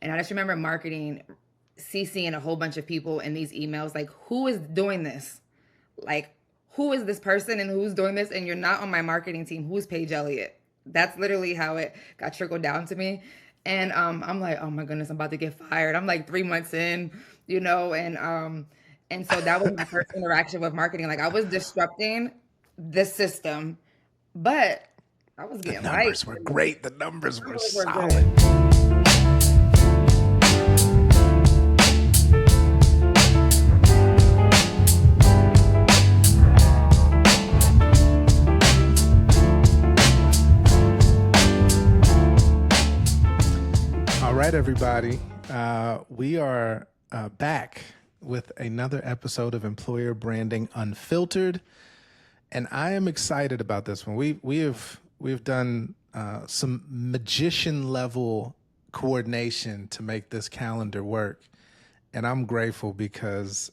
And I just remember marketing CCing a whole bunch of people in these emails, like, who is doing this? Like, who is this person and who's doing this? And you're not on my marketing team. Who's Paige Elliott? That's literally how it got trickled down to me. And I'm like, oh my goodness, I'm about to get fired. I'm like 3 months in, and so that was my first interaction with marketing. Like, I was disrupting the system, but I was The getting likes. numbers were great. The numbers were Numbers were solid. good. All right, everybody. We are back with another episode of Employer Branding Unfiltered, and I am excited about this one. We've done some magician level coordination to make this calendar work, and I'm grateful because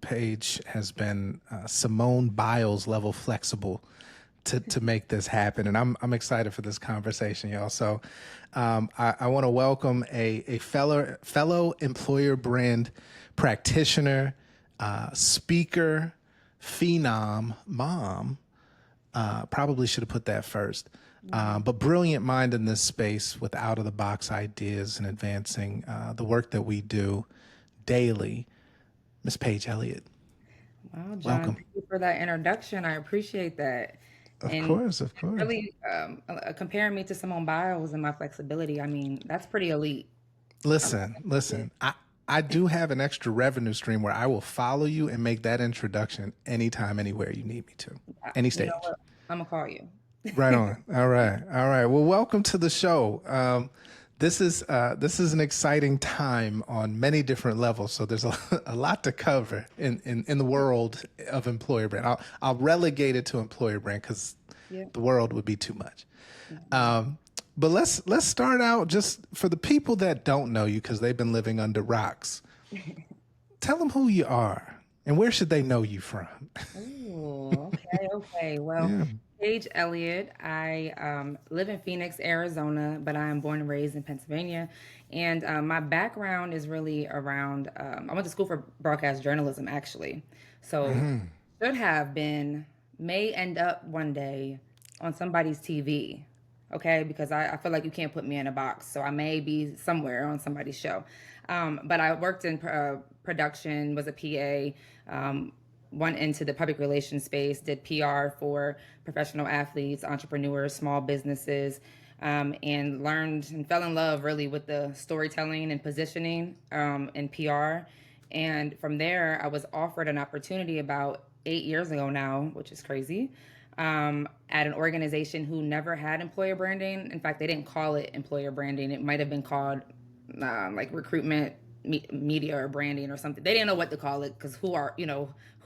Paige has been Simone Biles level flexible to make this happen, and I'm excited for this conversation, y'all. So I want to welcome a fellow employer brand practitioner, speaker, phenom, mom. Probably should have put that first, but brilliant mind in this space with out of the box ideas and advancing the work that we do daily. Miss Paige Elliott. Wow, John, Welcome. thank you for that introduction. I appreciate that. Of And course. really comparing me to Simone Biles and my flexibility, I mean, that's pretty elite. Listen. I do have an extra revenue stream where I will follow you and make that introduction anytime, anywhere you need me to. Any You stage. know what? I'm gonna call you. Right on. All right. Well, welcome to the show. This is an exciting time on many different levels. So there's a lot to cover in the world of employer brand. I'll relegate it to employer brand because Yeah. the world would be too much. But let's start out just for the people that don't know you because they've been living under rocks. Tell them who you are and where should they know you from? Ooh, okay. Well, Yeah. Paige Elliott. I live in Phoenix, Arizona, but I am born and raised in Pennsylvania. And my background is really around, I went to school for broadcast journalism, actually. So should have been, may end up one day on somebody's TV. Okay, because I feel like you can't put me in a box. So I may be somewhere on somebody's show. But I worked in production, was a PA, went into the public relations space, did PR for professional athletes, entrepreneurs, small businesses, and learned and fell in love really with the storytelling and positioning in PR. And from there, I was offered an opportunity about 8 years ago now, which is crazy, at an organization who never had employer branding. In fact, they didn't call it employer branding. It might have been called like recruitment media or branding or something. They didn't know what to call it because who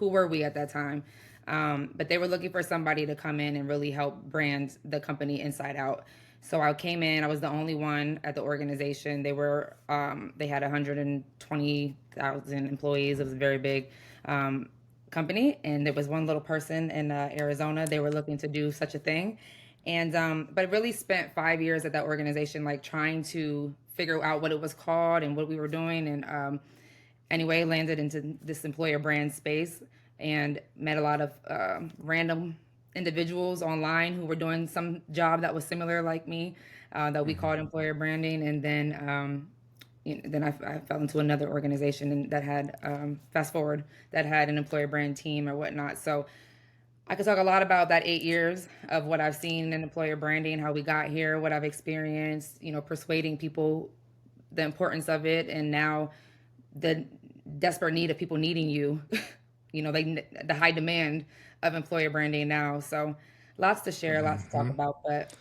were we at that time? But they were looking for somebody to come in and really help brand the company inside out. So I came in. I was the only one at the organization. They had 120,000 employees. It was a very big company, and there was one little person in Arizona. They were looking to do such a thing, and but really spent 5 years at that organization, like trying to figure out what it was called and what we were doing, and anyway, landed into this employer brand space and met a lot of random individuals online who were doing some job that was similar like me, that we called employer branding, and then I fell into another organization and that had fast forward that had an employer brand team or whatnot. So I could talk a lot about that 8 years of what I've seen in employer branding, how we got here, what I've experienced, persuading people the importance of it, and now the desperate need of people needing you. The high demand of employer branding now. So lots to share, lots to talk about, but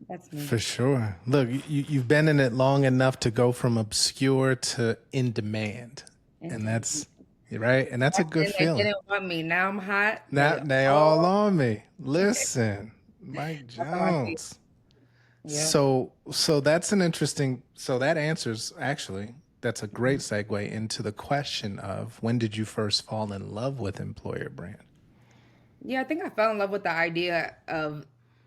that's me. For sure. Look, you've been in it long enough to go from obscure to in demand. And that's right. And that's a good And they feeling. didn't want me. Now I'm hot. Now they all on me. Listen, Mike That's how I feel. Jones. Yeah. So that's an interesting, so that answers actually, that's a great segue into the question of when did you first fall in love with employer brand? Yeah, I think I fell in love with the idea of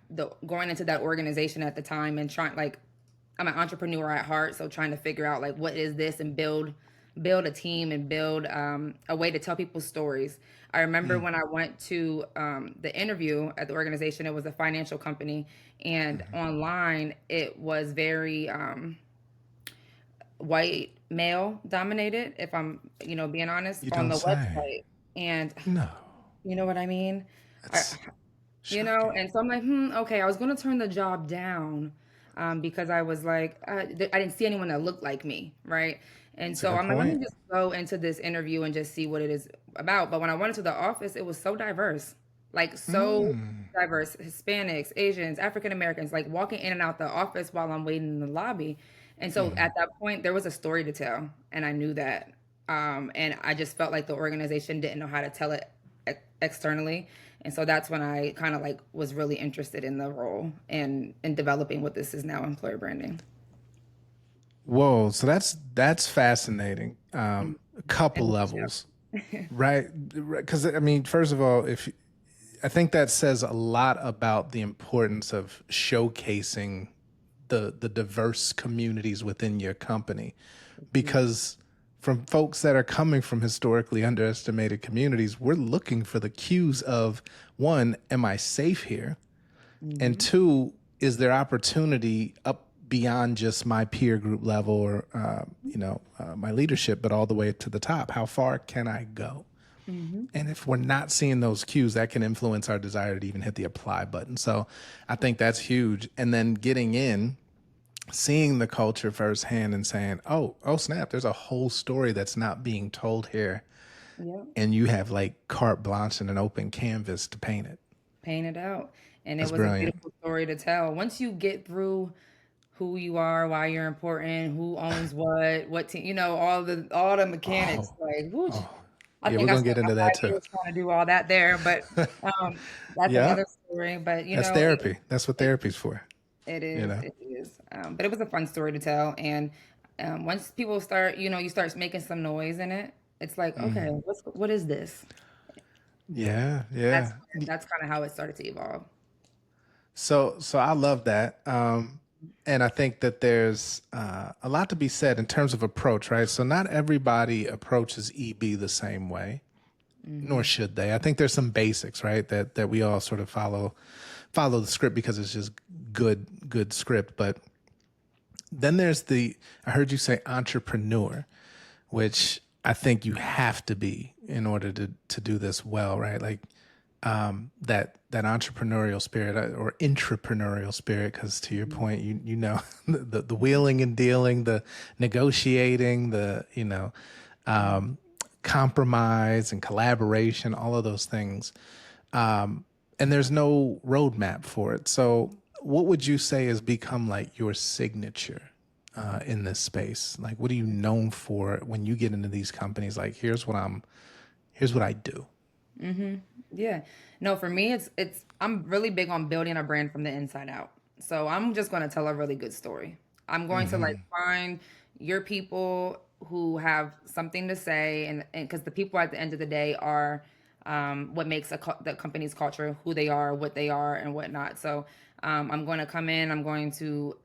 the going into that organization at the time and trying, like, I'm an entrepreneur at heart, so trying to figure out like what is this and build a team and build a way to tell people stories. I remember when I went to the interview at the organization, it was a financial company, and online it was very white male dominated, if I'm, being honest, You on don't the say. website. And No, you know what I mean? I, that's shocking. and so I'm like, okay, I was going to turn the job down because I was like, I didn't see anyone that looked like me, right? And That's a so good I'm like, let me point. just go into this interview and just see what it is about. But when I went into the office, it was so diverse, like so Mm, diverse, Hispanics, Asians, African Americans, like walking in and out the office while I'm waiting in the lobby. And so at that point, there was a story to tell, and I knew that. And I just felt like the organization didn't know how to tell it externally. And so that's when I kind of like was really interested in the role and in developing what this is now, employer branding. whoa, so that's fascinating. A couple And levels, right? Because I mean, first of all, if I think that says a lot about the importance of showcasing the diverse communities within your company, because from folks that are coming from historically underestimated communities, we're looking for the cues of one, am I safe here? And Mhm. two, is there opportunity up beyond just my peer group level or my leadership, but all the way to the top? How far can I go? Mhm. And if we're not seeing those cues, that can influence our desire to even hit the apply button. So I think that's huge. And then getting in, seeing the culture firsthand and saying, oh snap, there's a whole story that's not being told here. Yep. And you have like carte blanche and an open canvas to paint it. Paint it out. And it That's was a brilliant. beautiful story to tell. Once you get through who you are, why you're important, who owns what team, all the mechanics, Oh, like, whoosh. oh. I Yeah, think we're I gonna spent get my into that 5 too. years trying to do all that there, but that's Yeah. another story. But That's therapy. That's what therapy's for, it you is, know? it is. But it was a fun story to tell. And once people start, you start making some noise in it. It's like, okay, what is this? Yeah, That's yeah. that's kind of how it started to evolve. So I love that. And I think that there's a lot to be said in terms of approach, right? So not everybody approaches EB the same way, nor Hmm. should they. I think there's some basics, right, that we all sort of follow the script because it's just good script. But then there's I heard you say entrepreneur, which I think you have to be in order to do this well, right? Like that entrepreneurial spirit or intrapreneurial spirit, because to your point, you know the wheeling and dealing, the negotiating, the compromise and collaboration, all of those things. And there's no roadmap for it. So, what would you say has become like your signature in this space? Like, what are you known for when you get into these companies? Like, here's what I do. Yeah. No, for me, I'm really big on building a brand from the inside out. So I'm just going to tell a really good story. I'm going to like find your people who have something to say, and because the people at the end of the day are what makes the company's culture, who they are, what they are, and whatnot. So I'm going to come in. I'm going to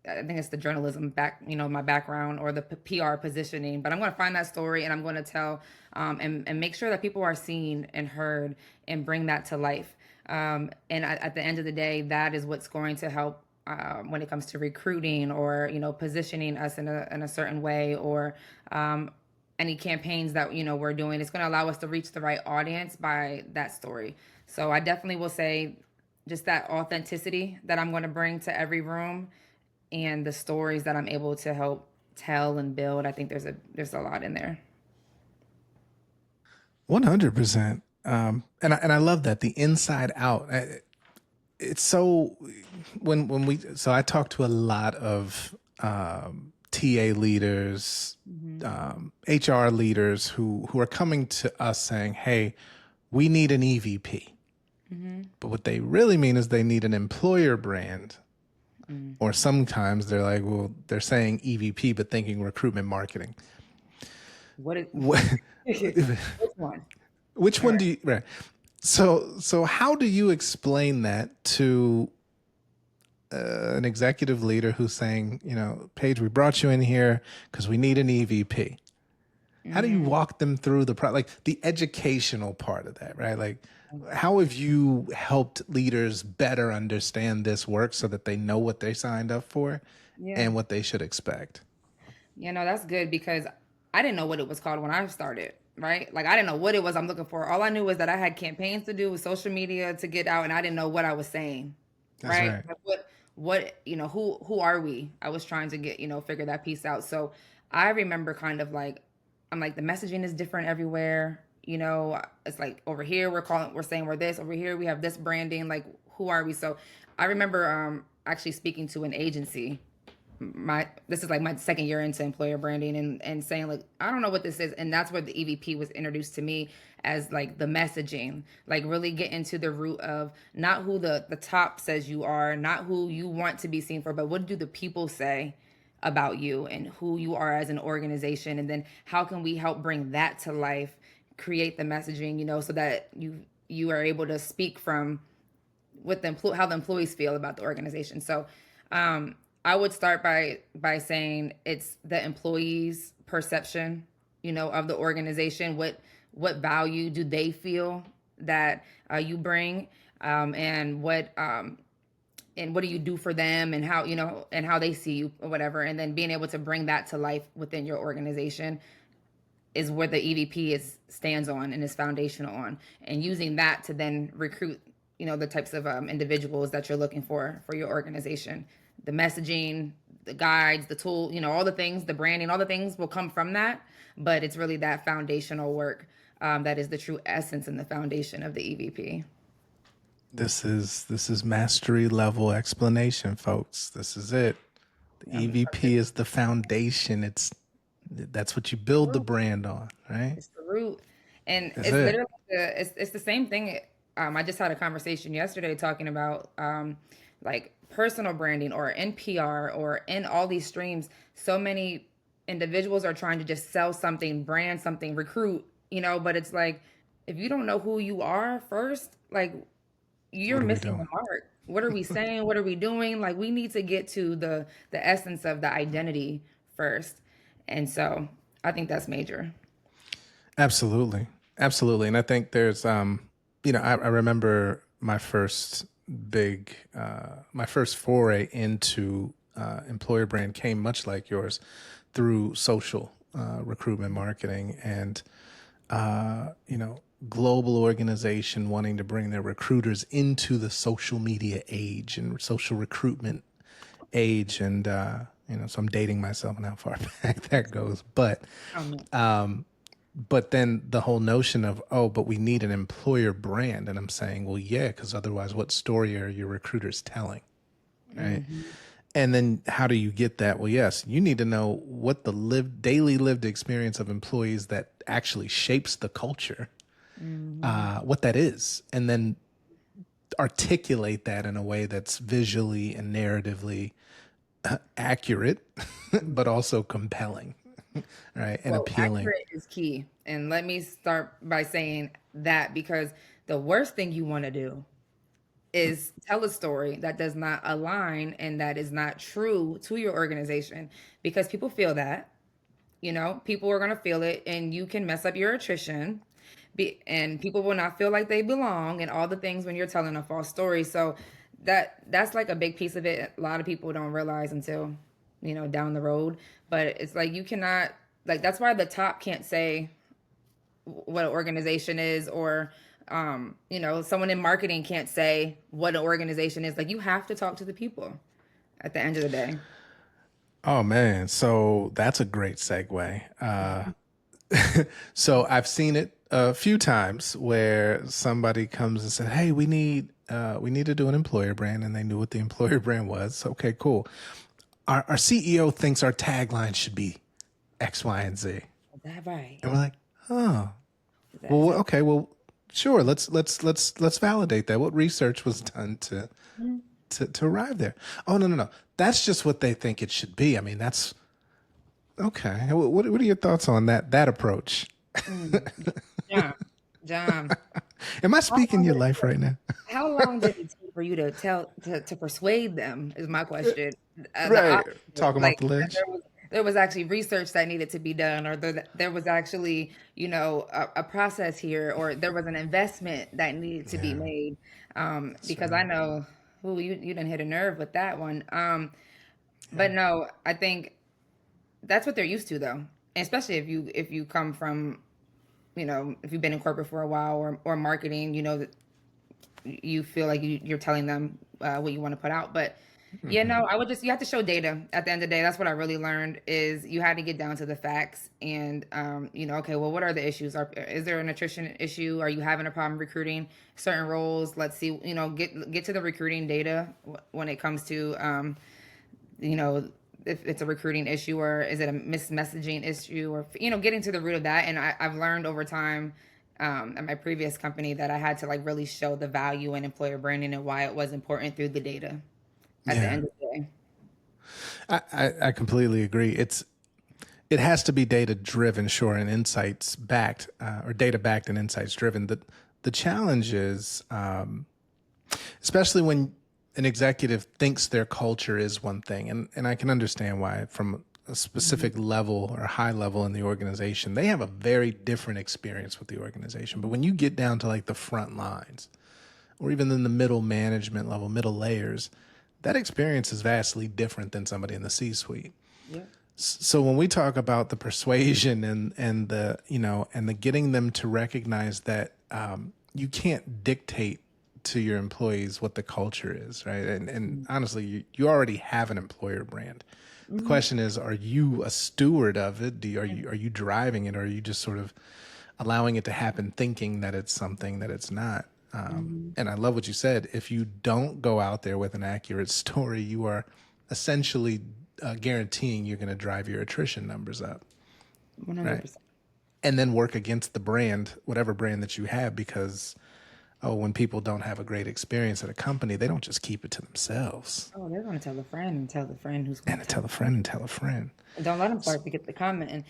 I think it's the journalism my background or the PR positioning. But I'm going to find that story and I'm going to tell and make sure that people are seen and heard and bring that to life. And at the end of the day, that is what's going to help when it comes to recruiting or positioning us in a certain way or any campaigns that we're doing. It's going to allow us to reach the right audience by that story. So I definitely will say just that authenticity that I'm going to bring to every room and the stories that I'm able to help tell and build. I think there's a lot in there. 100%. And I love that the inside out. It's so when we so I talk to a lot of TA leaders, Hmm. HR leaders who are coming to us saying, "Hey, we need an EVP." Hmm. But what they really mean is they need an employer brand. Mm. Or sometimes they're like, well, they're saying EVP, but thinking recruitment marketing. What is What, which one? which All one right. do you, right. So how do you explain that to an executive leader who's saying, Paige, we brought you in here because we need an EVP. How do you walk them through like the educational part of that, right? Like, how have you helped leaders better understand this work so that they know what they signed up for Yeah. and what they should expect? That's good because I didn't know what it was called when I started, right? Like I didn't know what it was I'm looking for. All I knew was that I had campaigns to do with social media to get out and I didn't know what I was saying, That's right? right. Like who are we? I was trying to get, figure that piece out. So I remember kind of like I'm like the messaging is different everywhere. It's like over here we're saying we're this, over here we have this branding, like who are we? So I remember actually speaking to an agency this is like my second year into employer branding and saying like I don't know what this is, and that's where the EVP was introduced to me as like the messaging, like really get into the root of not who the top says you are, not who you want to be seen for, but what do the people say about you and who you are as an organization, and then how can we help bring that to life, create the messaging, so that you are able to speak from what how the employees feel about the organization. So I would start by saying it's the employees' perception, of the organization. What value do they feel that you bring, and what do you do for them, and how they see you or whatever, and then being able to bring that to life within your organization is where the EVP stands on and is foundational on, and using that to then recruit the types of individuals that you're looking for your organization. The messaging, the guides, the tool, all the things, the branding, all the things will come from that, but it's really that foundational work that is the true essence and the foundation of the EVP. This is mastery level explanation, folks. This is it. The EVP is the foundation. That's what you build the brand on, right? It's the root, and That's it's it. literally it's the same thing. I just had a conversation yesterday talking about like personal branding or NPR or in all these streams. So many individuals are trying to just sell something, brand something, recruit, but it's like if you don't know who you are first, like you're What are we missing the doing? mark. What are we saying? What are we doing? Like we need to get to the essence of the identity first. And so I think that's major. Absolutely. Absolutely. And I think there's, I remember my first foray into employer brand came much like yours through social recruitment marketing and, global organization wanting to bring their recruiters into the social media age and social recruitment age. And, so I'm dating myself and how far back that goes. But then the whole notion of, but we need an employer brand. And I'm saying, well, yeah, because otherwise what story are your recruiters telling? Right. Mm-hmm. And then how do you get that? Well, yes, you need to know what the daily lived experience of employees that actually shapes the culture, what that is, and then articulate that in a way that's visually and narratively accurate, but also compelling, right? And Well, appealing. accurate is key. And let me start by saying that because the worst thing you want to do is tell a story that does not align and that is not true to your organization, because people feel that, people are going to feel it, and you can mess up your attrition, and people will not feel like they belong and all the things when you're telling a false story. So that's like a big piece of it. A lot of people don't realize until down the road, but it's like you cannot, like that's why the top can't say what an organization is, or someone in marketing can't say what an organization is. Like you have to talk to the people at the end of the day. Oh man, so that's a great segue. So I've seen it a few times where somebody comes and said, "Hey, we need to do an employer brand," and they knew what the employer brand was. Okay, cool. Our CEO thinks our tagline should be X, Y, and Z, Is that right? and we're like, "Oh, well, okay, well, sure. Let's validate that. What research was done to arrive there? Oh, no. That's just what they think it should be. I mean, that's okay. What are your thoughts on that approach? Yeah, John. Am I speaking your life right now? How long did it take for you to to persuade them is my question. The Right. opposite, Talk them off like the ledge. there was actually research that needed to be done, or there was actually, a process here, or there was an investment that needed to be Yeah. made. That's Because I right. know, ooh, you didn't hit a nerve with that one. Yeah. But no, I think that's what they're used to though, especially if you come from, if you've been in corporate for a while, or marketing, that you feel like you're telling them what you want to put out. But yeah, Hmm. no, you have to show data at the end of the day. That's what I really learned, is you had to get down to the facts. And okay, well, what are the issues? Is there an attrition issue? Are you having a problem recruiting certain roles? Let's see, get to the recruiting data when it comes to you know, if it's a recruiting issue, or is it a mismessaging issue, or getting to the root of that. And I've learned over time, at my previous company, that I had to like really show the value in employer branding and why it was important through the data at the Yeah. end of the day. I completely agree. It has to be data driven, sure, and insights backed, or data backed and insights driven. The challenge is, especially when an executive thinks their culture is one thing, and I can understand why, from a specific level or high level in the organization, they have a very different experience with the organization. But when you get down to like the front lines, or even in the middle management level, middle layers, that experience is vastly different than somebody in the C-suite. Yeah. So when we talk about the persuasion and the and the getting them to recognize that you can't dictate to your employees what the culture is, right? And honestly, you already have an employer brand. The Mm-hmm. question is, are you a steward of it? Are you driving it, or are you just sort of allowing it to happen, thinking that it's something that it's not? Mm-hmm. And I love what you said. If you don't go out there with an accurate story, you are essentially guaranteeing you're going to drive your attrition numbers up, right? 100%. And then work against the brand, whatever brand that you have, because when people don't have a great experience at a company, they don't just keep it to themselves. Oh, they're going to tell a friend, and tell the friend who's going And to to tell tell a a friend. friend and tell a friend. And don't let them start to get the comment. And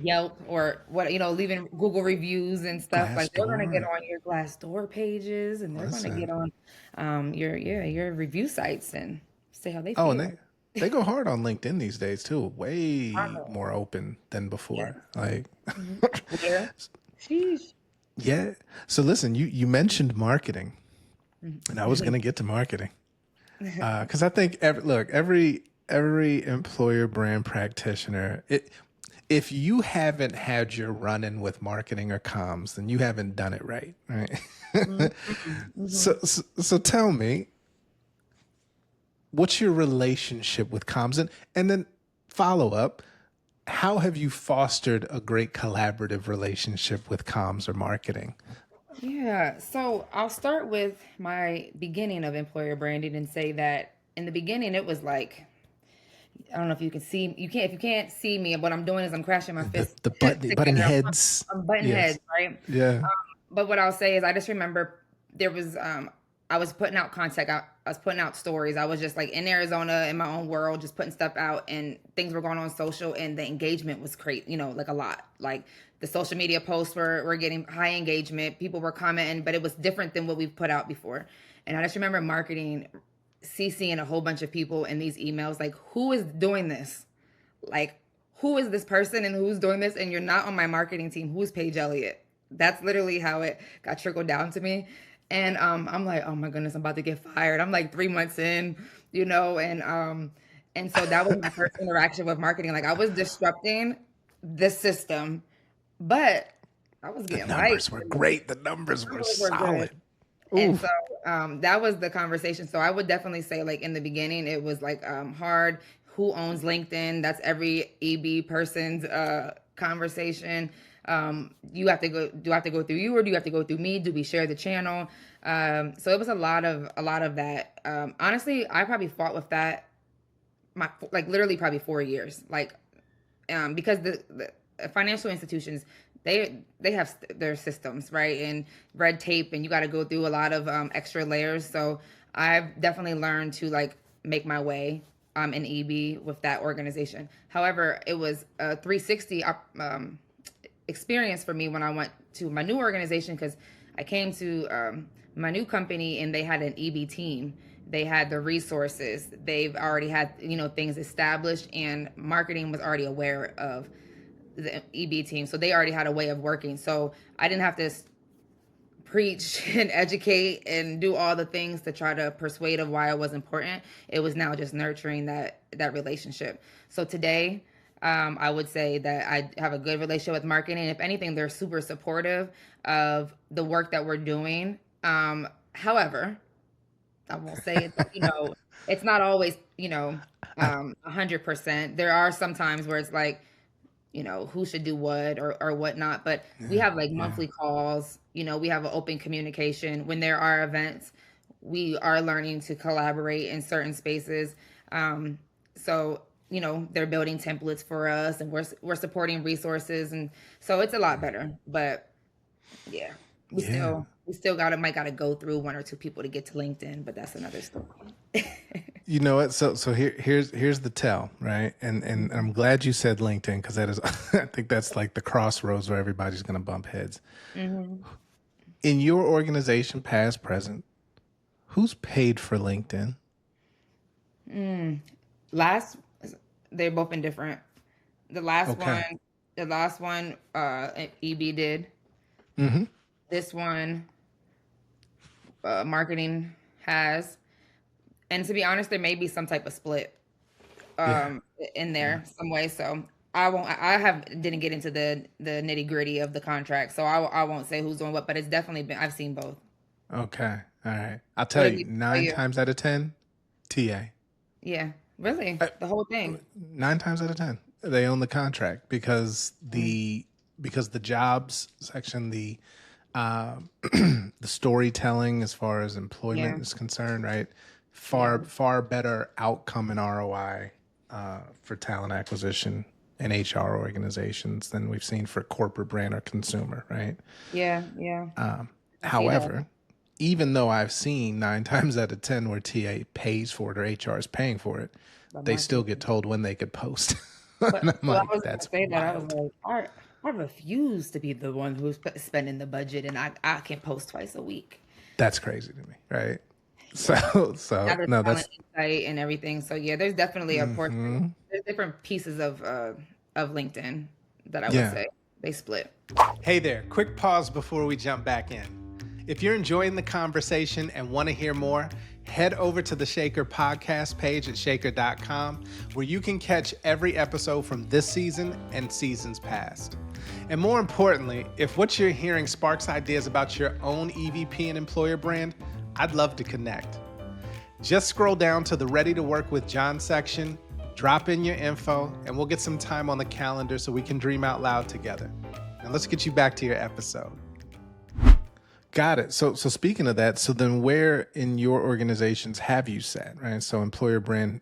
Yelp, or what, leaving Google reviews and stuff, like they're gonna get Glassdoor. on your Glassdoor pages, and they're gonna get Listen. on your review sites and say how they Oh, and feel. they go hard on LinkedIn these days too. I Way know. more open than Yes. before. Like, Mhm. Twitter. Sheesh. yeah. So listen, you mentioned marketing, and I was Mhm. gonna get to marketing because I think every employer brand practitioner, if you haven't had your run in with marketing or comms, then you haven't done it right, right? Mhm. Mhm. So tell me, what's your relationship with comms, and then follow up, how have you fostered a great collaborative relationship with comms or marketing? Yeah, so I'll start with my beginning of employer branding and say that in the beginning it was like, I don't know if you can see, if you can't see me, what I'm doing is I'm crashing my The fist the butting together. heads. I'm butting Yes. heads, right? Yeah. But what I'll say is I just remember there was I was putting out content out, I was putting out stories. I was just like in Arizona in my own world, just putting stuff out, and things were going on social, and the engagement was great, like a lot. Like the social media posts were getting high engagement. People were commenting, but it was different than what we've put out before. And I just remember marketing CCing a whole bunch of people in these emails, like, who is doing this? Like, who is this person and who's doing this? And you're not on my marketing team. Who's Paige Elliott? That's literally how it got trickled down to me. And I'm like, oh my goodness, I'm about to get fired. I'm like 3 months in, and so that was my first interaction with marketing. Like, I was disrupting the system, but I was The getting likes. numbers were And the great. The numbers were numbers were good. solid. And Ooh. so that was the conversation. So I would definitely say, like, in the beginning, it was like hard. Who owns LinkedIn? That's every EB person's conversation. You have to go. Do I have to go through you, or do you have to go through me? Do we share the channel? So it was a lot of that. Honestly, I probably fought with that like literally probably 4 years. Like because the financial institutions, they have their systems, right, and red tape, and you got to go through a lot of extra layers. So I've definitely learned to like make my way in EB with that organization. However, it was a 360 experience for me when I went to my new organization, because I came to my new company, and they had an EB team. They had the resources. They've already had, things established, and marketing was already aware of the EB team. So they already had a way of working. So I didn't have to preach and educate and do all the things to try to persuade of why it was important. It was now just nurturing that relationship. So today, I would say that I have a good relationship with marketing. If anything, they're super supportive of the work that we're doing. However, I won't say it, it's not always, 100%. There are some times where it's like, who should do what or whatnot. But we have like monthly calls, we have an open communication. When there are events, we are learning to collaborate in certain spaces. So, they're building templates for us, and we're supporting resources. And so it's a lot better. But yeah, we still might gotta go through one or two people to get to LinkedIn, but that's another story. You know what? So here's the tell, right? And I'm glad you said LinkedIn, because that is, I think that's like the crossroads where everybody's going to bump heads. In your organization, past, present, who's paid for LinkedIn? They've both been different. The last one, EB did. This one, marketing has. And to be honest, there may be some type of split in there some way. So didn't get into the nitty gritty of the contract. So I won't say who's doing what, but it's definitely been, I've seen both. Okay. All right. I'll tell you, 9 times out of 10, TA. Yeah. Really? The whole thing? 9 times out of 10. They own the contract because the jobs section, the storytelling as far as employment is concerned, right? Far better outcome and ROI for talent acquisition and HR organizations than we've seen for corporate brand or consumer, right? Yeah. However, even though I've seen 9 times out of 10 where TA pays for it or HR is paying for it, they still get told when they could post. And I'm like, that's wild. I was like, I refuse to be the one who's spending the budget, and I can post twice a week. That's crazy to me, right? So no, that's insight and everything. So yeah, there's definitely a portion. There's different pieces of LinkedIn that I would say they split. Hey there, quick pause before we jump back in. If you're enjoying the conversation and want to hear more, head over to the Shaker podcast page at shaker.com, where you can catch every episode from this season and seasons past. And more importantly, if what you're hearing sparks ideas about your own EVP and employer brand, I'd love to connect. Just scroll down to the Ready to Work with John section, drop in your info, and we'll get some time on the calendar so we can dream out loud together. Now let's get you back to your episode. Got it. So speaking of that, so then where in your organizations have you sat, right? So employer brand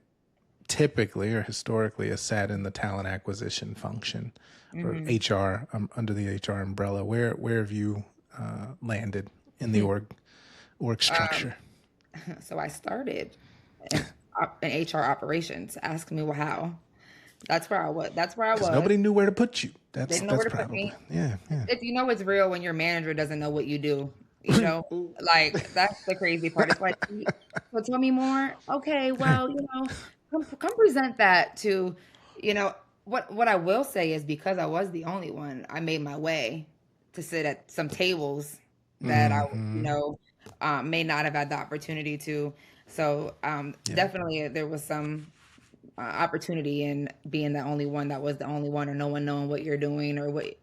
typically or historically has sat in the talent acquisition function or HR, under the HR umbrella. Where have you landed in the org structure? So I started in HR operations. Ask me how. That's where I was. Nobody knew where to put you. They didn't know where to put me. Yeah. It's real when your manager doesn't know what you do. Like that's the crazy part. It's like, so tell me more. Okay, well, come present that to, what I will say is because I was the only one, I made my way to sit at some tables that I may not have had the opportunity to. So definitely there was some opportunity in being the only one that was the only one, or no one knowing what you're doing, or what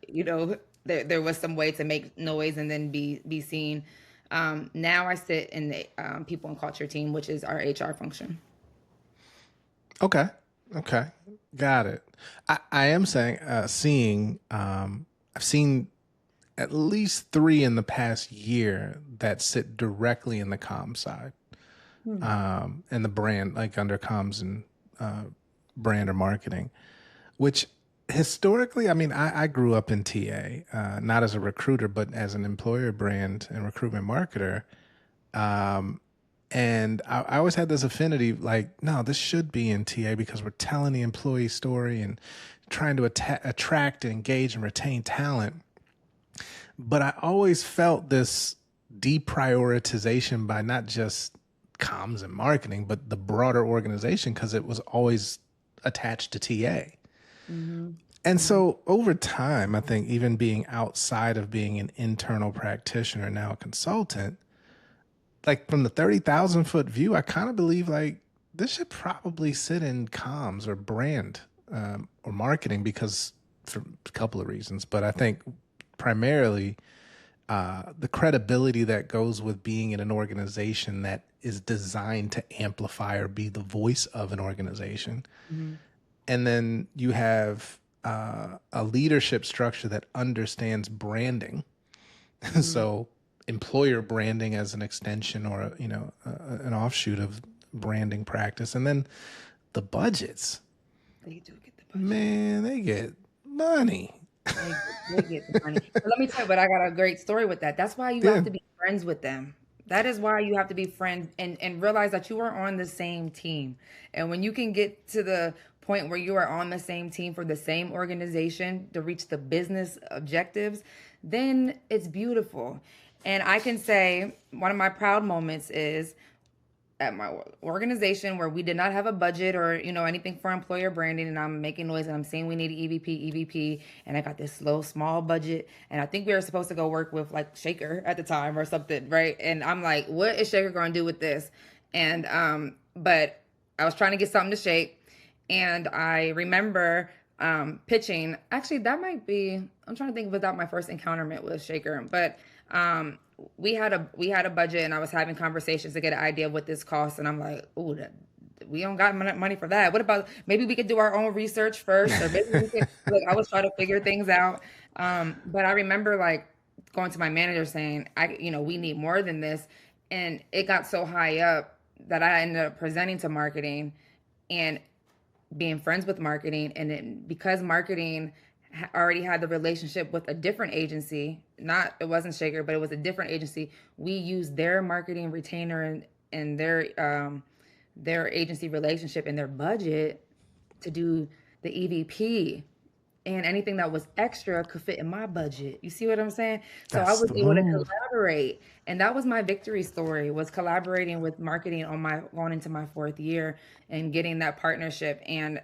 there was some way to make noise and then be seen. Now I sit in the people and culture team, which is our HR function. Okay, got it. I am seeing I've seen at least 3 in the past year that sit directly in the comm side, and the brand, like under comms and brand or marketing, which historically, I mean, I grew up in TA, not as a recruiter, but as an employer brand and recruitment marketer. And I always had this affinity, like, no, this should be in TA because we're telling the employee story and trying to attract, engage, and retain talent. But I always felt this deprioritization by not just comms and marketing, but the broader organization, because it was always attached to TA. Mm-hmm. And Mm-hmm. so over time, I think even being outside of being an internal practitioner, now a consultant, like from the 30,000 foot view, I kind of believe like this should probably sit in comms or brand or marketing, because for a couple of reasons. But I think primarily the credibility that goes with being in an organization that is designed to amplify or be the voice of an organization. Mm-hmm. And then you have a leadership structure that understands branding. Mm-hmm. So employer branding as an extension or an offshoot of branding practice. And then the budgets, They do get the budget. man, they get money. They get the money. But let me tell you, but I got a great story with that. That's why you Yeah, have to be friends with them. That is why you have to be friends and realize that you are on the same team. And when you can get to the point where you are on the same team for the same organization to reach the business objectives, then it's beautiful. And I can say one of my proud moments is at my organization where we did not have a budget or anything for employer branding, and I'm making noise and I'm saying we need EVP, and I got this low small budget, and I think we were supposed to go work with like Shaker at the time or something, right? And I'm like, what is Shaker going to do with this? And but I was trying to get something to shake, and I remember pitching. Actually, that might be. I'm trying to think without my first encounterment with Shaker, but we had a budget, and I was having conversations to get an idea of what this costs, and I'm like, oh, we don't got money for that. What about maybe we could do our own research first, or maybe we could. Like, I was trying to figure things out, but I remember like going to my manager saying, we need more than this, and it got so high up that I ended up presenting to marketing and being friends with marketing, and then because marketing already had the relationship with a different agency, not it wasn't Shaker, but it was a different agency. We used their marketing retainer and their agency relationship and their budget to do the EVP, and anything that was extra could fit in my budget. You see what I'm saying? So I that's was the able to move. collaborate, and that was my victory story, was collaborating with marketing on my going into my fourth year and getting that partnership. And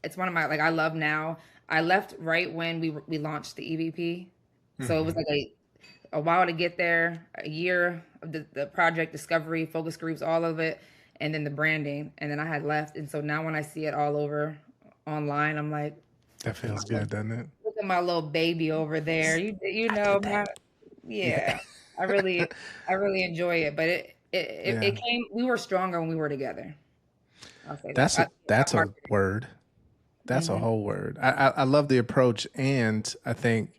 it's one of my, like, I love now. I left right when we launched the EVP, so it was Mm-hmm. like a while to get there, a year of the project discovery, focus groups, all of it, and then the branding, and then I had left. And so now when I see it all over online, I'm like, That feels good, doesn't it? look at my little baby over there. You I know did that. my Yeah. yeah. I really enjoy it, but it Yeah. came. We were stronger when we were together. I'll say that. That's a About that's a marketing. word. That's a Hmm. whole word. I love the approach, and I think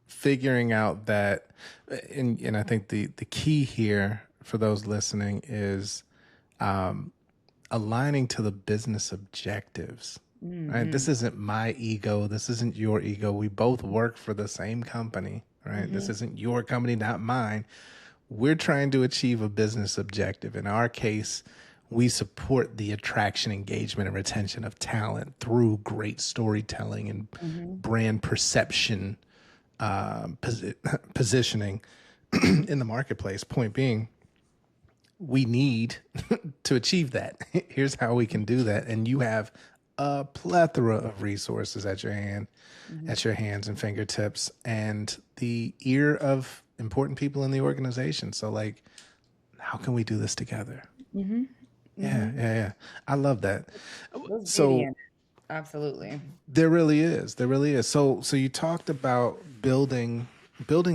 figuring out that, and I think the key here for those listening is aligning to the business objectives. Right? Hmm. This isn't my ego. This isn't your ego. We both work for the same company. Right? This Hmm. isn't your company, not mine. We're trying to achieve a business objective. In our case, we support the attraction, engagement, and retention of talent through great storytelling and Hmm. brand perception, positioning in the marketplace. Point being, we need to achieve that. Here's how we can do that. And you have a plethora of resources Hmm. at your hands and fingertips, and the ear of important people in the organization. So like, how can we do this together? Hmm. Yeah, Hmm. yeah, yeah. I love that. There's beauty in So it. Absolutely. there really is. There really is. So you talked about building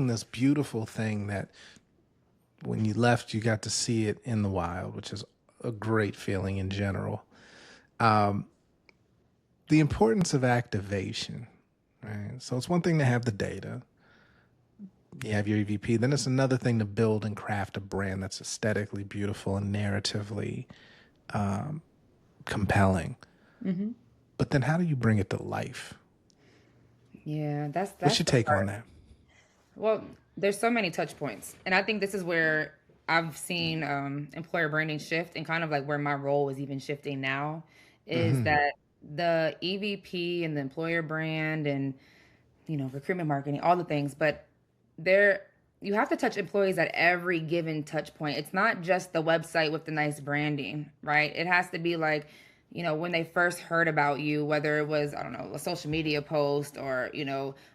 this beautiful thing that when you left, you got to see it in the wild, which is a great feeling in general. The importance of activation, right? So it's one thing to have the data. You have your EVP. Then it's another thing to build and craft a brand that's aesthetically beautiful and narratively compelling. Hmm. But then how do you bring it to life? Yeah, What's that's your the take on part. that? Well, there's so many touch points, and I think this is where I've seen employer branding shift, and kind of like where my role is even shifting now, is Mm-hmm. that the EVP and the employer brand and recruitment marketing, all the things, but they're you have to touch employees at every given touch point. It's not just the website with the nice branding, right? It has to be like, when they first heard about you, whether it was, I don't know, a social media post or,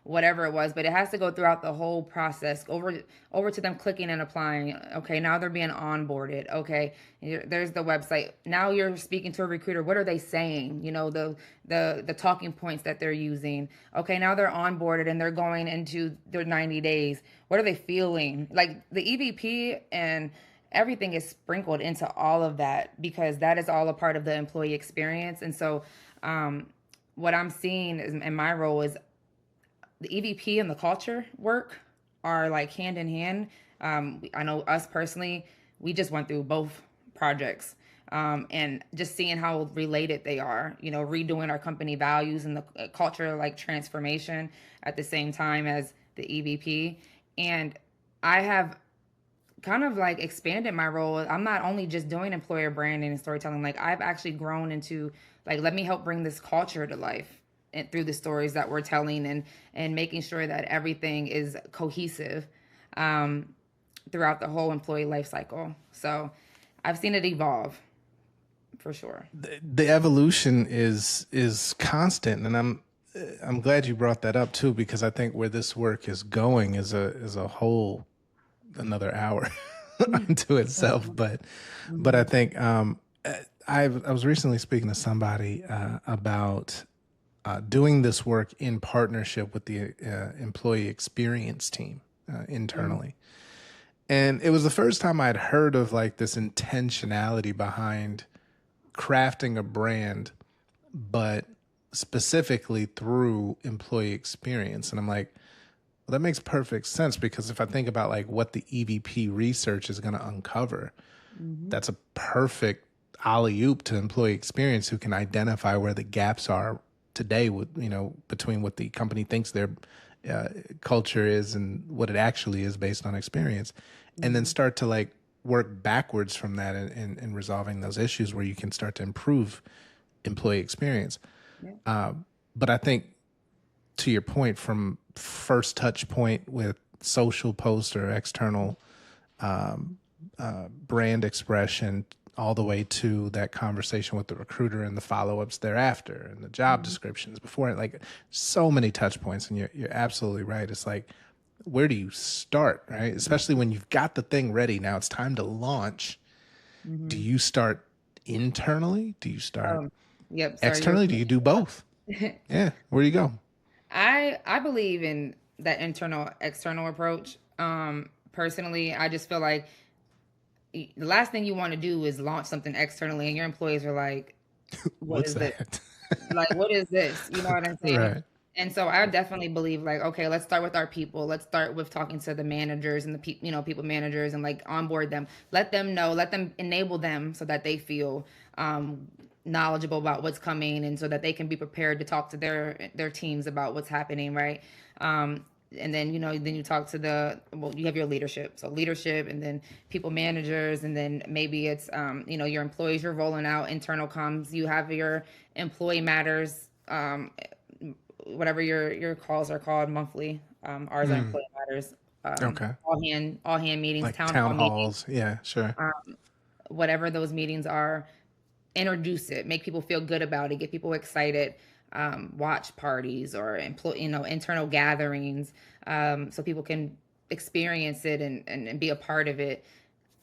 whatever it was, but it has to go throughout the whole process over to them clicking and applying. Okay, now they're being onboarded. Okay, there's the website. Now you're speaking to a recruiter. What are they saying? The talking points that they're using. Okay, now they're onboarded and they're going into their 90 days. What are they feeling? Like the EVP and everything is sprinkled into all of that because that is all a part of the employee experience. And so, what I'm seeing in my role is the EVP and the culture work are like hand in hand. I know us personally, we just went through both projects. And just seeing how related they are, redoing our company values and the culture like transformation at the same time as the EVP. And I have kind of like expanded my role. I'm not only just doing employer branding and storytelling, like I've actually grown into like, let me help bring this culture to life and through the stories that we're telling and making sure that everything is cohesive throughout the whole employee life cycle. So I've seen it evolve for sure. The evolution is constant, and I'm glad you brought that up too, because I think where this work is going is a whole another hour unto itself. But I think I was recently speaking to somebody about doing this work in partnership with the employee experience team internally. And it was the first time I'd heard of like this intentionality behind crafting a brand, but specifically through employee experience. And I'm like, well, that makes perfect sense, because if I think about like what the EVP research is going to uncover, that's a perfect alley-oop to employee experience, who can identify where the gaps are today with, between what the company thinks their culture is and what it actually is based on experience. And then start to like work backwards from that in resolving those issues where you can start to improve employee experience. But I think, to your point, from first touch point with social post or external brand expression, all the way to that conversation with the recruiter and the follow-ups thereafter and the job descriptions before it, like so many touch points. And you're absolutely right. It's like, where do you start, right? Especially when you've got the thing ready. Now it's time to launch. Do you start internally? Do you start externally? Do you do both? Yeah. Where do you go? I believe in that internal external approach. Personally, I just feel like the last thing you want to do is launch something externally and your employees are like, what What's is that? this? Like, what is this? You know what I'm saying? Right. And so I definitely believe like, okay, let's start with our people. Let's start with talking to the managers and the people managers, and like onboard them. Let them know, let them enable them so that they feel knowledgeable about what's coming, and so that they can be prepared to talk to their teams about what's happening, right? And then then you talk to you have your leadership, so leadership, and then people managers, and then maybe it's your employees. You're rolling out internal comms. You have your employee matters, whatever your calls are called monthly. Ours are employee matters. Okay. All hand meetings, Like town town hall meetings, halls. Yeah, sure. whatever those meetings are. Introduce it, make people feel good about it, get people excited. Watch parties or internal gatherings, so people can experience it and be a part of it.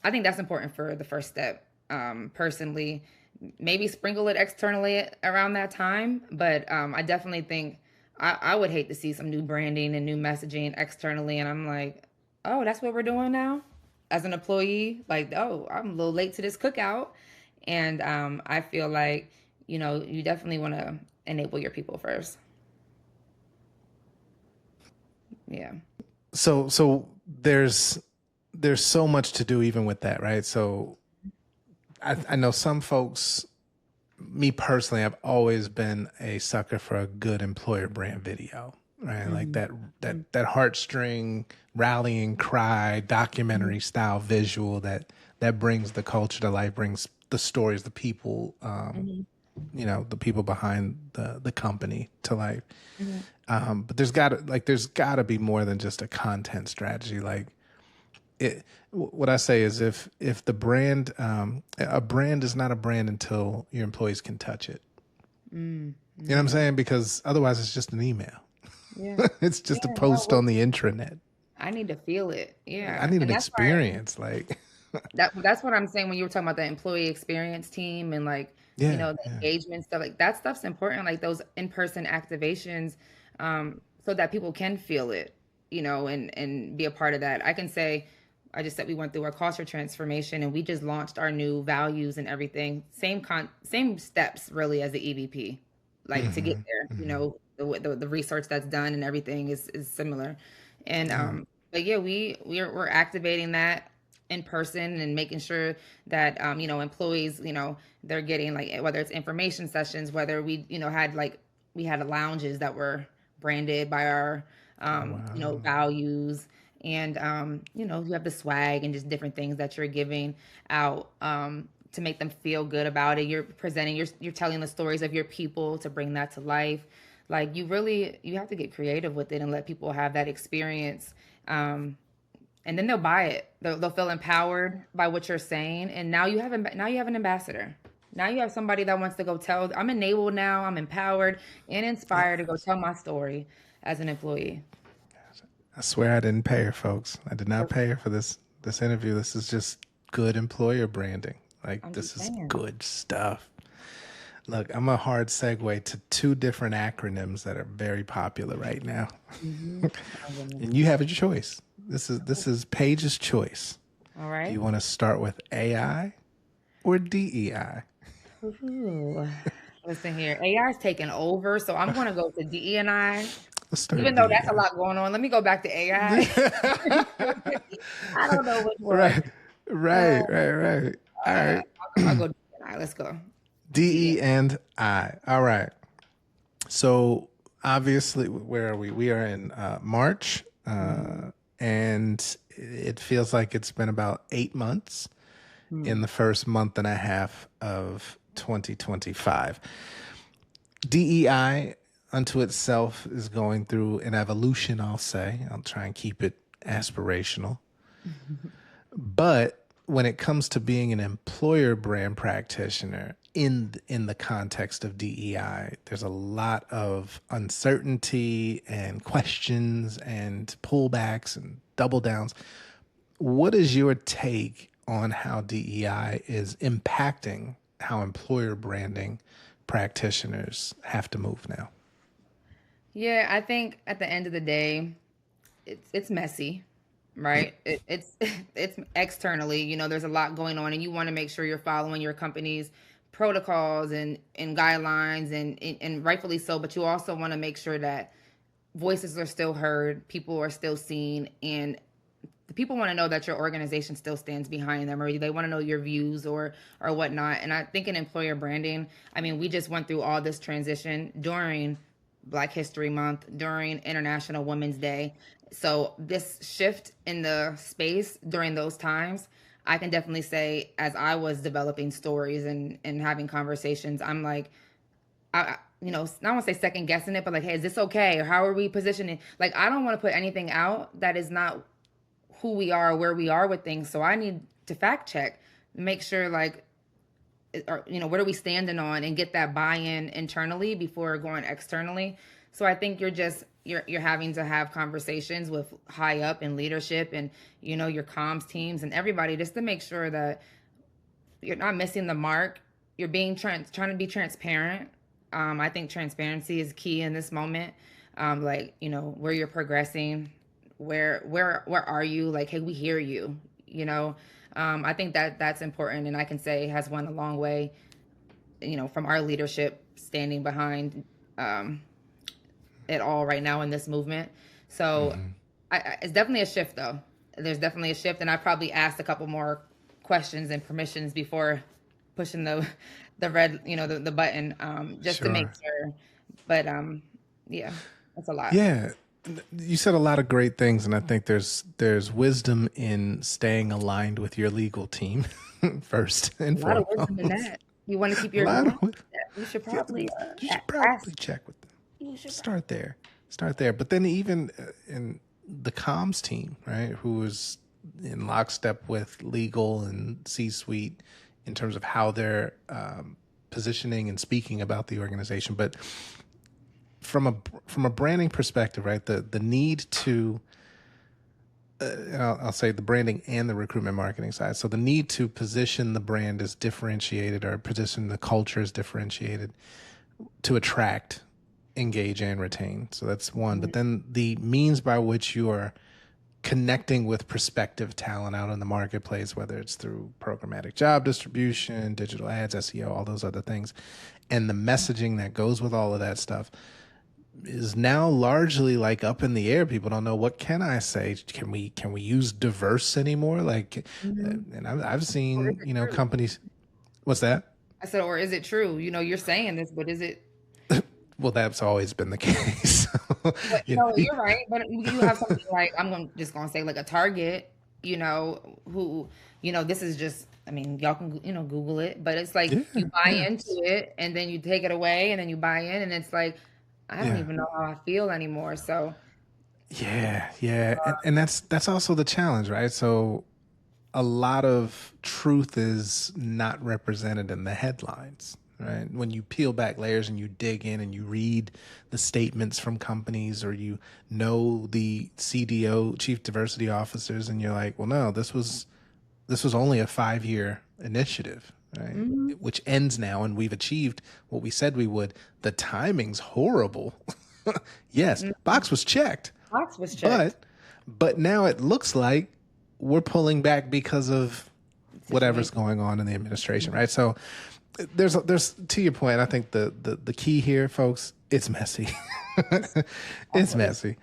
I think that's important for the first step. Personally, maybe sprinkle it externally around that time, but I definitely think I would hate to see some new branding and new messaging externally, and I'm like, oh, that's what we're doing now as an employee. Like, oh, I'm a little late to this cookout. And I feel like, you definitely want to enable your people first. Yeah. So there's so much to do even with that, right? So I know some folks, me personally, I've always been a sucker for a good employer brand video, right? Like that heartstring rallying cry documentary style visual that brings the culture to life, brings the stories, the people, the people behind the company to life. But there's gotta be more than just a content strategy. Like, what I say is if the brand, a brand is not a brand until your employees can touch it. Mm, You know what I'm saying? Because otherwise it's just an email. yeah. It's Yeah. just a No, post on the intranet. I need to feel it. I Yeah. need an And that's why experience. Like, that's what I'm saying when you were talking about the employee experience team and like, yeah, the yeah. engagement stuff, like that stuff's important, like those in-person activations, so that people can feel it, and be a part of that. I can say, I just said we went through our culture transformation and we just launched our new values and everything. Same steps really as the EVP, like to get Hmm. there, Hmm. the research that's done and everything is similar. And Yeah. but yeah, we're activating that in person and making sure that employees, they're getting, like, whether it's information sessions, whether we had, like, we had lounges that were branded by our Oh, wow. values, and you have the swag and just different things that you're giving out, to make them feel good about it. You're presenting, you're telling the stories of your people to bring that to life. Like, you have to get creative with it and let people have that experience, and then they'll buy it. They'll feel empowered by what you're saying, and now you have an ambassador. Now you have somebody that wants to go tell. I'm enabled now. I'm empowered and inspired to go Yes. tell my story as an employee. I swear I didn't pay her, folks. I did not pay her for this interview. This is just good employer branding. Like, I'm this just is saying. good stuff. Look, I'm a hard segue to two different acronyms that are very popular right now. Hmm. Oh, goodness. And you have a choice. This is Paige's choice. All Do you right. want to start with AI or DEI? Ooh. Listen here, AI is taking over, so I'm going to go to DE and I. Let's start Even with though that's a DEI. lot going on, let me go back to AI. I don't know which one. Right, Uh, right. All right. I'll go DE and I. Let's go. DE. DE and I. All right. So obviously, where are we? We are in March, and it feels like it's been about 8 months in the first month and a half of 2025. DEI unto itself is going through an evolution, I'll say. I'll try and keep it aspirational. But when it comes to being an employer brand practitioner in the context of DEI, there's a lot of uncertainty and questions and pullbacks and double downs. What is your take on how DEI is impacting how employer branding practitioners have to move now? Yeah, I think at the end of the day, it's messy, right? It's it's externally, there's a lot going on, and you want to make sure you're following your company's protocols and guidelines, and rightfully so. But you also want to make sure that voices are still heard, people are still seen, and the people want to know that your organization still stands behind them, or they want to know your views or whatnot. And I think in employer branding, I mean, we just went through all this transition during Black History Month, during International Women's Day. So this shift in the space during those times, I can definitely say, as I was developing stories and having conversations, I'm like, I don't want to say second guessing it, but like, hey, is this okay? Or how are we positioning? Like, I don't want to put anything out that is not who we are, where we are with things. So I need to fact check, make sure, like, or, what are we standing on, and get that buy-in internally before going externally. So I think you're having to have conversations with high up in leadership and your comms teams and everybody, just to make sure that you're not missing the mark. You're being trying to be transparent. I think transparency is key in this moment. Like, where you're progressing, where are you? Like, hey, we hear you. I think that's important, and I can say has went a long way. From our leadership standing behind it all right now in this movement. So it's definitely a shift, though. There's definitely a shift, and I probably asked a couple more questions and permissions before pushing the red, the button, just to make Sure. sure. But yeah, that's a lot. Yeah. You said a lot of great things, and I think there's wisdom in staying aligned with your legal team first A and lot of wisdom in foremost. that. You want to keep A your lot mouth of shut. You should yeah, probably you should ask. probably check with them. You should Start there. Start there. But then even in the comms team, right, who is in lockstep with legal and C-suite in terms of how they're positioning and speaking about the organization. But from a branding perspective, right, the need to I'll say the branding and the recruitment marketing side. So the need to position the brand as differentiated, or position the culture as differentiated to attract, engage, and retain. So that's one. But then the means by which you are connecting with prospective talent out in the marketplace, whether it's through programmatic job distribution, digital ads, SEO, all those other things, and the messaging that goes with all of that stuff is now largely like up in the air. People don't know, what can I say? Can we use diverse anymore? Like, and I've Or is seen, it true? companies. What's that? I said, or is it true? You're saying this, but is it? Well, that's always been the case. But you know, you're right. But you have something like just gonna say like a Target, who this is just. I mean, y'all can Google it, but it's like yeah, you buy yeah, into it and then you take it away and then you buy in and it's like I don't yeah. even know how I feel anymore. So Yeah, yeah, and that's also the challenge, right? So a lot of truth is not represented in the headlines, right? When you peel back layers and you dig in and you read the statements from companies, or know the CDO, chief diversity officers, and you're like, well, no, this was only a 5-year initiative, right? mhm, Which ends now, and we've achieved what we said we would. The timing's horrible. Yes, mhm. box was checked, Box was checked. but now it looks like we're pulling back because of whatever's Situation. going on in the administration, right? So there's to your point, I think the key here, folks, it's messy. That's It's what it. messy, You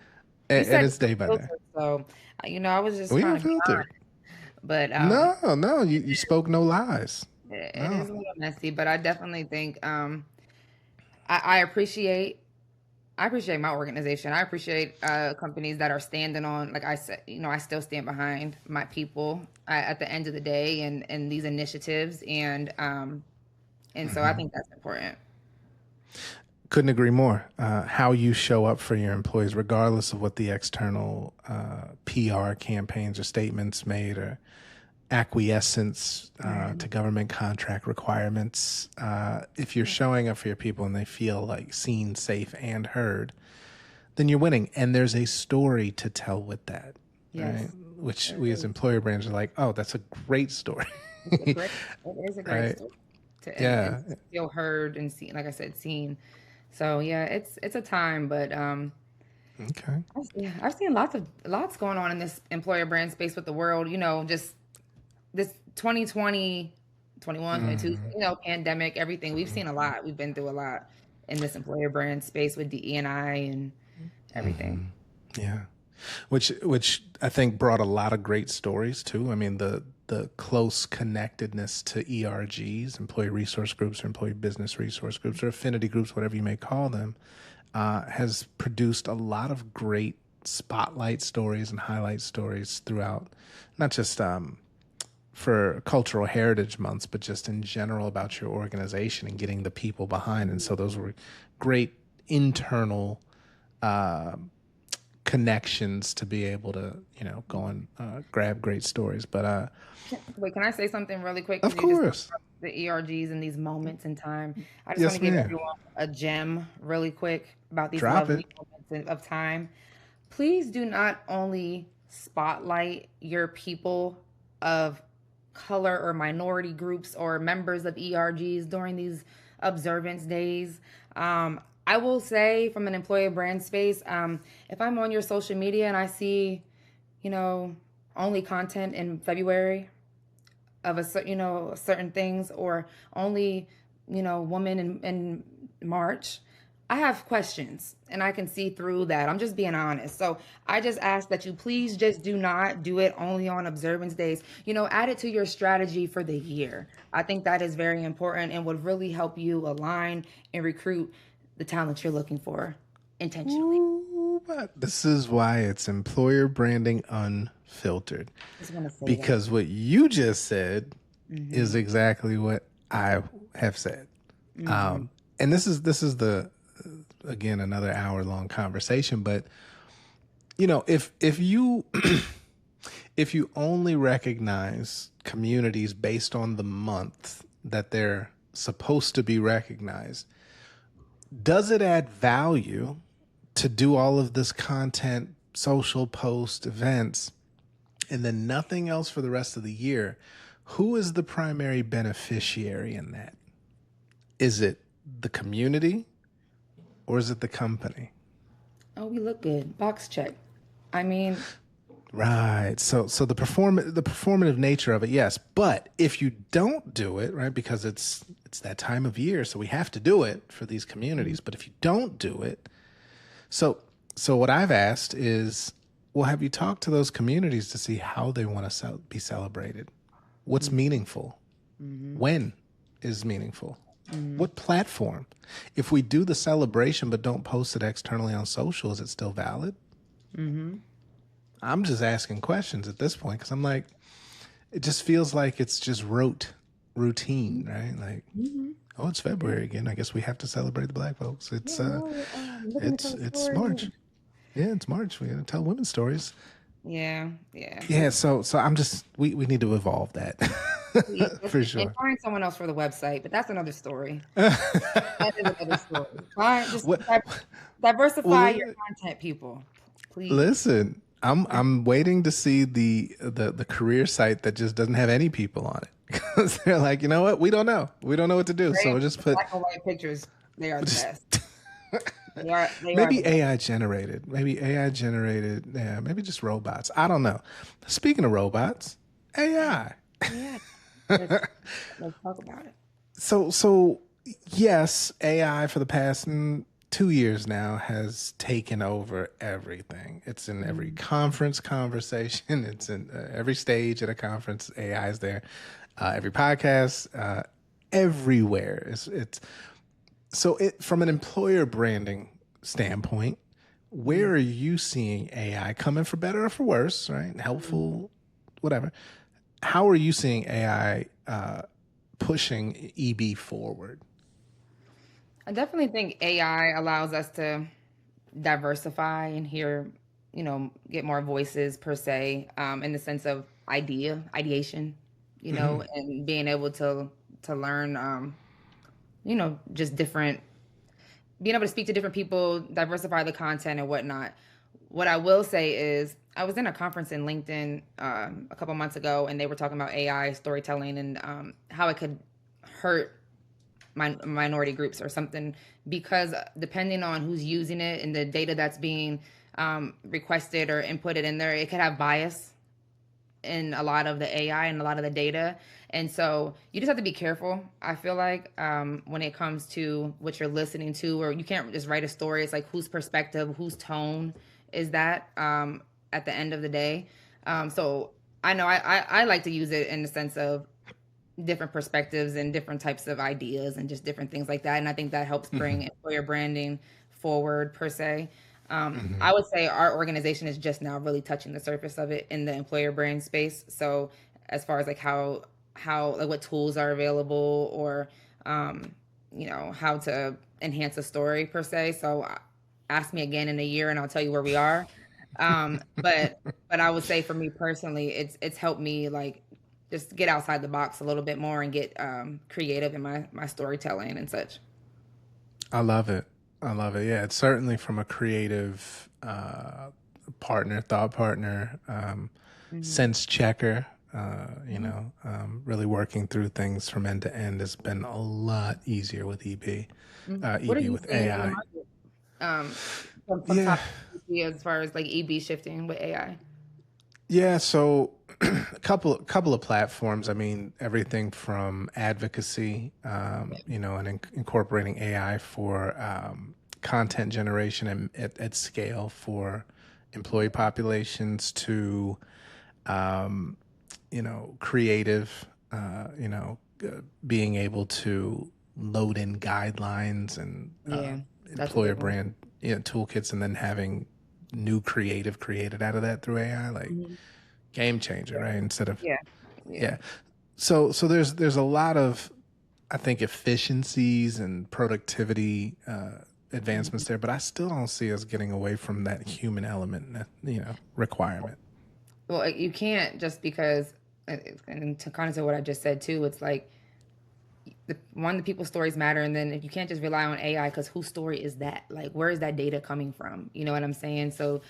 and said it's day by day. filter, so I was just We trying to be unfiltered. honest, but No, no, you spoke no lies. it No. is a little messy. But I definitely think I appreciate. I appreciate my organization. I appreciate companies that are standing on, like I said, I still stand behind my people at the end of the day, and these initiatives, and so I think that's important. Couldn't agree more. How you show up for your employees, regardless of what the external PR campaigns or statements made, or acquiescence to government contract requirements. If you're showing up for your people and they feel like seen, safe, and heard, then you're winning. And there's a story to tell with that, right? Yes, Which there we as is. employer brands are like, oh, that's a great story, It's a great. It is a great right? story and Yeah. to feel heard and seen. Like I said, seen. So yeah, it's a time, but Okay. I've seen lots going on in this employer brand space with the world. Just this 2020, 21, 22, pandemic, everything. We've seen a lot. We've been through a lot in this employer brand space with DE&I and everything. Yeah. Which I think brought a lot of great stories too. I mean, the close connectedness to ERGs, employee resource groups, or employee business resource groups, or affinity groups, whatever you may call them, has produced a lot of great spotlight stories and highlight stories throughout, not just for cultural heritage months, but just in general about your organization and getting the people behind. And so those were great internal uh, connections to be able to, go and grab great stories. But Wait, can I say something really quick? of Because you just talked course, about the ERGs and these moments in time. I just want to yes, give ma'am. everyone a gem really quick about these Drop lovely it. moments of time. Please do not only spotlight your people of color or minority groups or members of ERGs during these observance days. I will say, from an employer brand space, if I'm on your social media and I see, you know, only content in February of certain things, or only woman in March, I have questions and I can see through that. I'm just being honest. So I just ask that you please just do not do it only on observance days. Add it to your strategy for the year. I think that is very important and would really help you align and recruit the talent you're looking for intentionally. Ooh, but this is why it's employer branding unfiltered. Just want to say that. Because what you just said is Hmm. exactly what I have said. Hmm. And this is the again another hour long conversation, but if you If you only recognize communities based on the month that they're supposed to be recognized, does it add value to do all of this content, social post, events, and then nothing else for the rest of the year? Who is the primary beneficiary in that? Is it the community or is it the company? Oh, we look good. Box check. I mean, Right. So the performative nature of it, yes. But if you don't do it, right, because it's that time of year, so we have to do it for these communities. But if you don't do it, so so what I've asked is, well, have you talked to those communities to see how they want to be celebrated? What's meaningful? When is meaningful? What platform? If we do the celebration but don't post it externally on social, is it still valid? I'm just asking questions at this point because I'm like, it just feels like it's just routine, right? Like, oh, it's February again. I guess we have to celebrate the Black folks. It's March. Yeah, it's March. We gotta tell women's stories. yeah, yeah. Yeah, so I'm just we need to evolve that for sure. And find someone else for the website, but that's another story. That is another story. Find, just What? diversify Well, your content, people. Please. listen, I'm waiting to see the career site that just doesn't have any people on it because they're like, you know what, we don't know what to do, so we'll just put Black and white pictures. They are the best. They are maybe the best. AI generated, yeah, maybe just robots. I don't know. Speaking of robots, AI. Yeah. Let's talk about it. So yes, AI for the past 2 years now has taken over everything. It's in every conference conversation. It's in every stage at a conference. AI is there. Every podcast, everywhere. It's so it from an employer branding standpoint. Where are you seeing AI coming for better or for worse? Right, helpful, whatever. How are you seeing AI pushing EB forward? I definitely think AI allows us to diversify and hear, get more voices per se, in the sense of ideation, and being able to learn, just different, being able to speak to different people, diversify the content and whatnot. What I will say is, I was in a conference in LinkedIn a couple months ago, and they were talking about AI storytelling and how it could hurt minority groups or something, because depending on who's using it and the data that's being requested or inputted in there, it could have bias in a lot of the AI and a lot of the data. And so you just have to be careful, I feel like, when it comes to what you're listening to, or you can't just write a story. It's like, whose perspective, whose tone is that at the end of the day? So I know I like to use it in the sense of different perspectives and different types of ideas and just different things like that. And I think that helps bring employer branding forward per se. I would say our organization is just now really touching the surface of it in the employer brand space. So as far as like how like what tools are available, or how to enhance a story per se. So ask me again in a year and I'll tell you where we are. But I would say for me personally, it's helped me like just get outside the box a little bit more and get creative in my storytelling and such. I love it. Yeah, it's certainly from a creative thought partner, sense checker. Really working through things from end to end has been a lot easier with EB. What are EB you with seeing in the AI. market from Yeah, top as far as like EB shifting with AI? yeah. So a couple of platforms. I mean, everything from advocacy, and incorporating AI for content generation at scale for employee populations to, creative, being able to load in guidelines and Yeah, that's a employer big one. brand toolkits, and then having new creative created out of that through AI, like Mhm. game changer, right? Instead of Yeah, yeah. yeah. So there's a lot of, I think, efficiencies and productivity advancements there, but I still don't see us getting away from that human element, requirement. Well, you can't just because, and to kind of say what I just said too, it's like the people's stories matter, and then if you can't just rely on AI, because whose story is that? Like, where is that data coming from? You know what I'm saying? So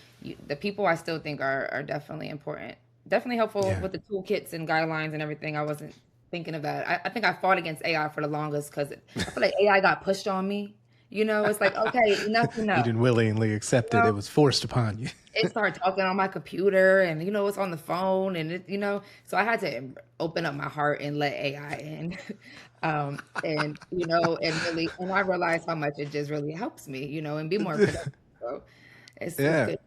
the people I still think are definitely important, definitely helpful Yeah. with the toolkits and guidelines and everything. I wasn't thinking of that. I think I fought against AI for the longest because I feel like AI got pushed on me. You know, it's like, okay, enough, You enough. didn't willingly You accept it. know, It was forced upon you. it started talking on my computer and it's on the phone and so I had to open up my heart and let AI in. And and really, and I realized how much it just really helps me, and be more productive. So it's Yeah. good.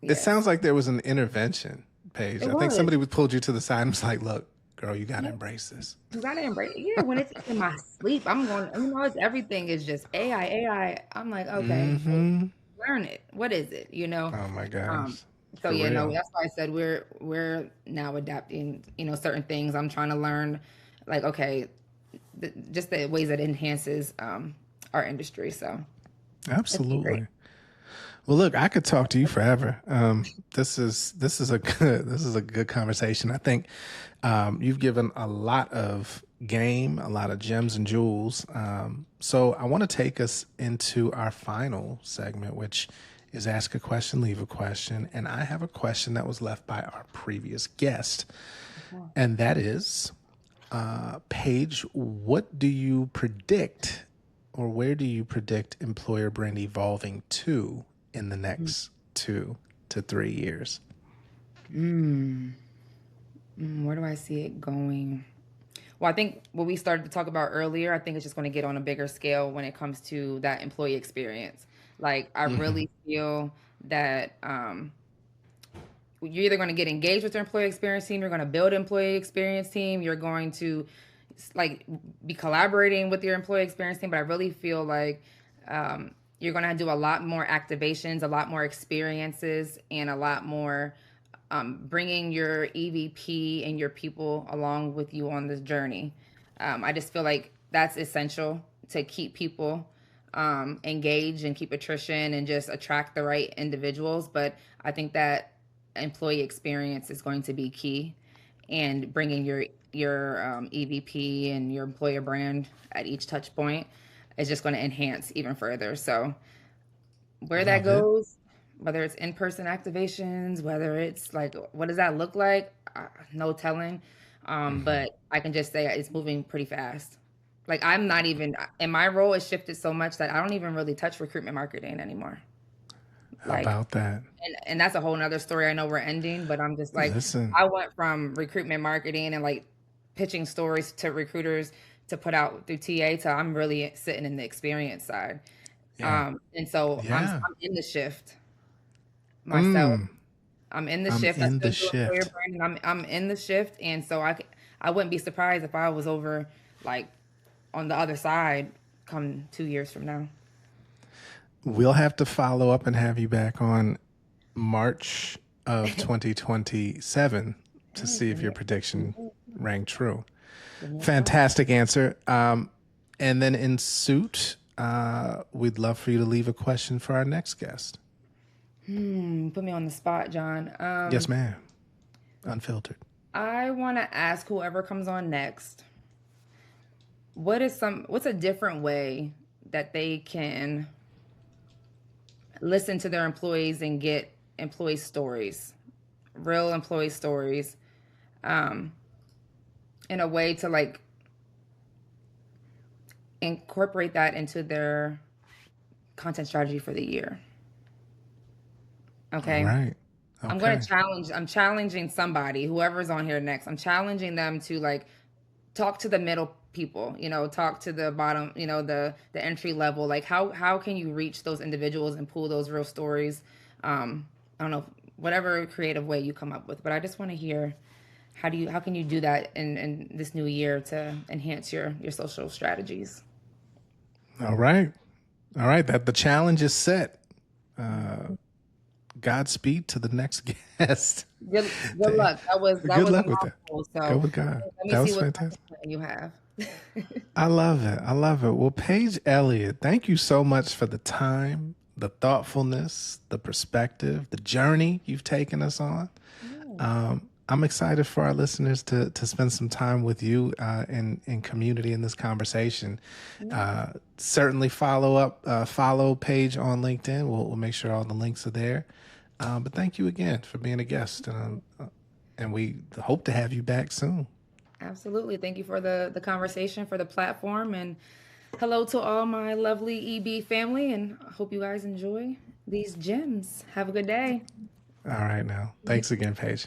It Yes, sounds like there was an intervention, Paige. it I think was. somebody pulled you to the side and was like, look, girl, you got to embrace this. Because I didn't break. Yeah, when it's in my sleep, I'm going. It's everything is just AI, AI. I'm like, okay, Mm-hmm. learn it. What is it? Oh my Um, gosh. so For yeah, no, real. that's why I said we're now adapting, certain things. I'm trying to learn, like, okay, just the ways that enhances our industry. So it's been great. Absolutely. Well, look, I could talk to you forever. This is a good conversation. I think you've given a lot of game, a lot of gems and jewels. So I want to take us into our final segment, which is ask a question, leave a question, and I have a question that was left by our previous guest, and that is, Paige, what do you predict, or where do you predict employer brand evolving to in the next 2 to 3 years? Where do I see it going? Well, I think what we started to talk about earlier, I think it's just going to get on a bigger scale when it comes to that employee experience. Like, I really feel that you're either going to get engaged with your employee experience team, you're going to build an employee experience team, you're going to like be collaborating with your employee experience team. But I really feel like you're going to do a lot more activations, a lot more experiences, and a lot more bringing your EVP and your people along with you on this journey. I just feel like that's essential to keep people engaged and keep attrition and just attract the right individuals. But I think that employee experience is going to be key, and bringing your EVP and your employer brand at each touch point is just going to enhance even further. So where that Love it. goes, whether it's in-person activations, whether it's like, what does that look like? No telling. But I can just say it's moving pretty fast. Like, I'm not even in my role has shifted so much that I don't even really touch recruitment marketing anymore. How Like, about that? and that's a whole nother story. I know we're ending, but I'm just like, Listen, I went from recruitment marketing and like pitching stories to recruiters to put out through TA to I'm really sitting in the experience side. yeah, And so yeah. I'm in the shift myself. Mm, I'm in the I'm shift. I in still the do employer shift. branding. I'm in the shift, and so I wouldn't be surprised if I was over like on the other side come 2 years from now. We'll have to follow up and have you back on March of 2027 to Hey, see if give your me prediction rang true. a call. Fantastic answer. And then in suit, we'd love for you to leave a question for our next guest. Put me on the spot, John. Yes, ma'am. Unfiltered. I want to ask whoever comes on next, what's a different way that they can listen to their employees and get employee stories, real employee stories, um, in a way to like incorporate that into their content strategy for the year. All Okay. right. Okay. I'm challenging somebody, whoever's on here next. I'm challenging them to like talk to the middle people, talk to the bottom, the entry level. Like, how can you reach those individuals and pull those real stories? I don't know, whatever creative way you come up with, but I just want to hear how can you do that in this new year to enhance your social strategies? All right. All right. That the challenge is set. Godspeed to the next guest. Good luck. That Good was a luck with that. mouthful. Go So with God. let me That see was what fantastic. you have. I love it. I love it. Well, Paige Elliott, thank you so much for the time, the thoughtfulness, the perspective, the journey you've taken us on. I'm excited for our listeners to spend some time with you in community in this conversation. Certainly follow Paige on LinkedIn. We'll make sure all the links are there. But thank you again for being a guest, and we hope to have you back soon. Absolutely. Thank you for the conversation, for the platform, and hello to all my lovely EB family, and I hope you guys enjoy these gems. Have a good day. All right, now. Thanks again, Paige.